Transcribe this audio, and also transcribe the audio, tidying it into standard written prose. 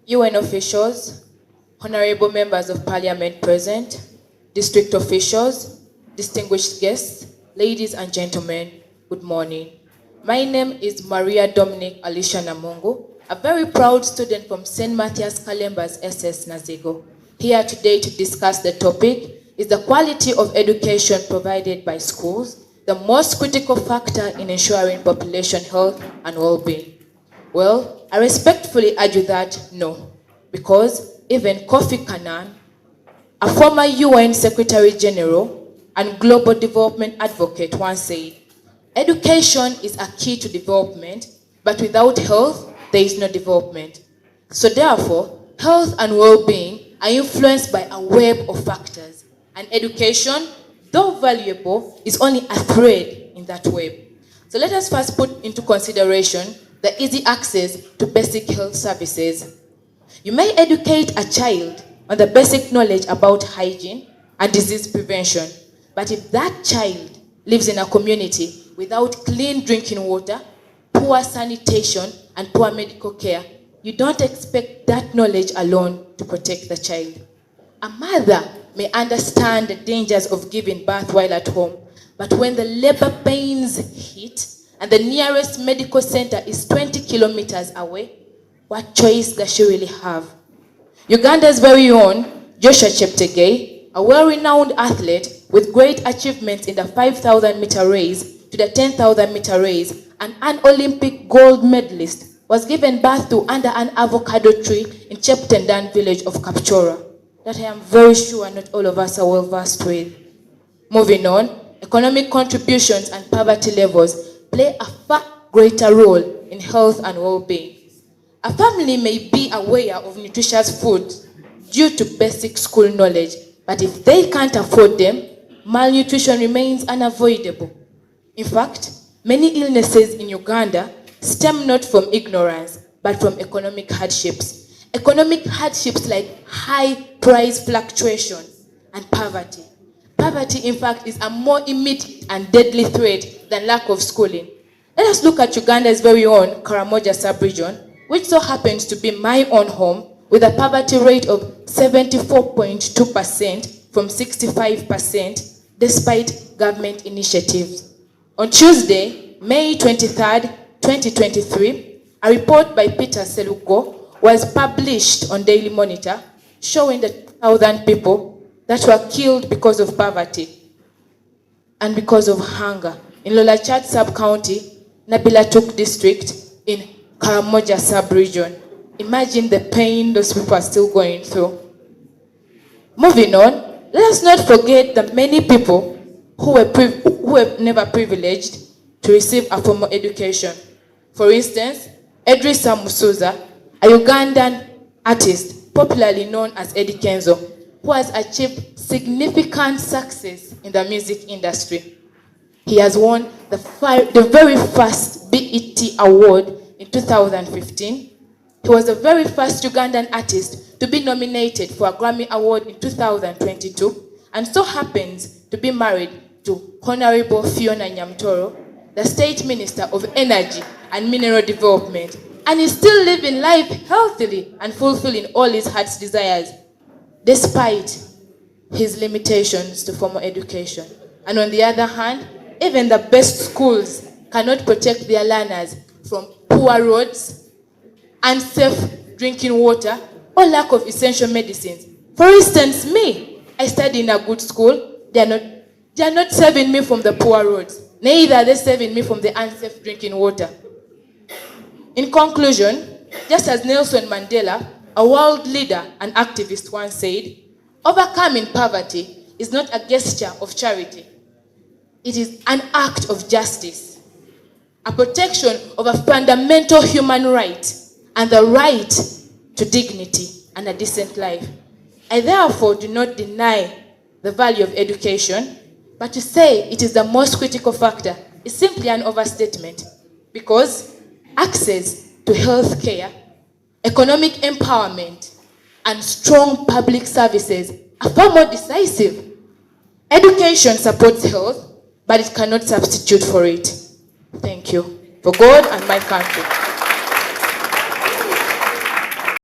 UN officials, honorable members of parliament present, district officials, distinguished guests, ladies and gentlemen, good morning. My name is Maria Dominic Alicia Namungu, a very proud student from St. Matthias Kalembas SS Nazigo. Here today to discuss the topic is the quality of education provided by schools, the most critical factor in ensuring population health and well-being. Well, I respectfully argue that no, because even Kofi Annan, a former UN Secretary General and global development advocate, once said, education is a key to development, but without health, there is no development. So therefore, health and well-being are influenced by a web of factors, and education, though valuable, is only a thread in that web. So let us first put into consideration the easy access to basic health services. You may educate a child on the basic knowledge about hygiene and disease prevention, but if that child lives in a community without clean drinking water, poor sanitation, and poor medical care, you don't expect that knowledge alone to protect the child. A mother may understand the dangers of giving birth while at home, but when the labor pains hit and the nearest medical center is 20 kilometers away, what choice does she really have? Uganda's very own Joshua Cheptegei, a well-renowned athlete with great achievements in the 5,000 meter race to the 10,000 meter race, and an Olympic gold medalist, was given birth to under an avocado tree in Cheptendan village of Kapchora, that I am very sure not all of us are well versed with. Moving on, economic contributions and poverty levels play a far greater role in health and well-being. A family may be aware of nutritious food due to basic school knowledge, but if they can't afford them, malnutrition remains unavoidable. In fact, many illnesses in Uganda stem not from ignorance, but from economic hardships. Economic hardships like high price fluctuation and poverty. Poverty, in fact, is a more immediate and deadly threat than lack of schooling. Let us look at Uganda's very own Karamoja sub-region, which so happens to be my own home, with a poverty rate of 74.2% from 65%, despite government initiatives. On Tuesday, May 23rd, 2023, a report by Peter Seluko was published on Daily Monitor, showing the 2,000 people that were killed because of poverty and because of hunger in Lolachat sub-county, Nabilatuk district in Karamoja sub-region. Imagine the pain those people are still going through. Moving on, let us not forget the many people who were never privileged to receive a formal education. For instance, Edrisa Musuza, a Ugandan artist popularly known as Eddie Kenzo, who has achieved significant success in the music industry. He has won the very first BET award in 2015. He was the very first Ugandan artist to be nominated for a Grammy Award in 2022, and so happens to be married to Honorable Fiona Nyamtoro, the State Minister of Energy and Mineral Development, and is still living life healthily and fulfilling all his heart's desires, despite his limitations to formal education. And on the other hand, even the best schools cannot protect their learners from poor roads, unsafe drinking water, or lack of essential medicines. For instance, me, I study in a good school. They are not saving me from the poor roads. Neither are they saving me from the unsafe drinking water. In conclusion, just as Nelson Mandela, a world leader and activist, once said, overcoming poverty is not a gesture of charity. It is an act of justice, a protection of a fundamental human right and the right to dignity and a decent life. I therefore do not deny the value of education, but to say it is the most critical factor is simply an overstatement, because access to health care, economic empowerment, and strong public services are far more decisive. Education supports health, but it cannot substitute for it. Thank you. For God and my country.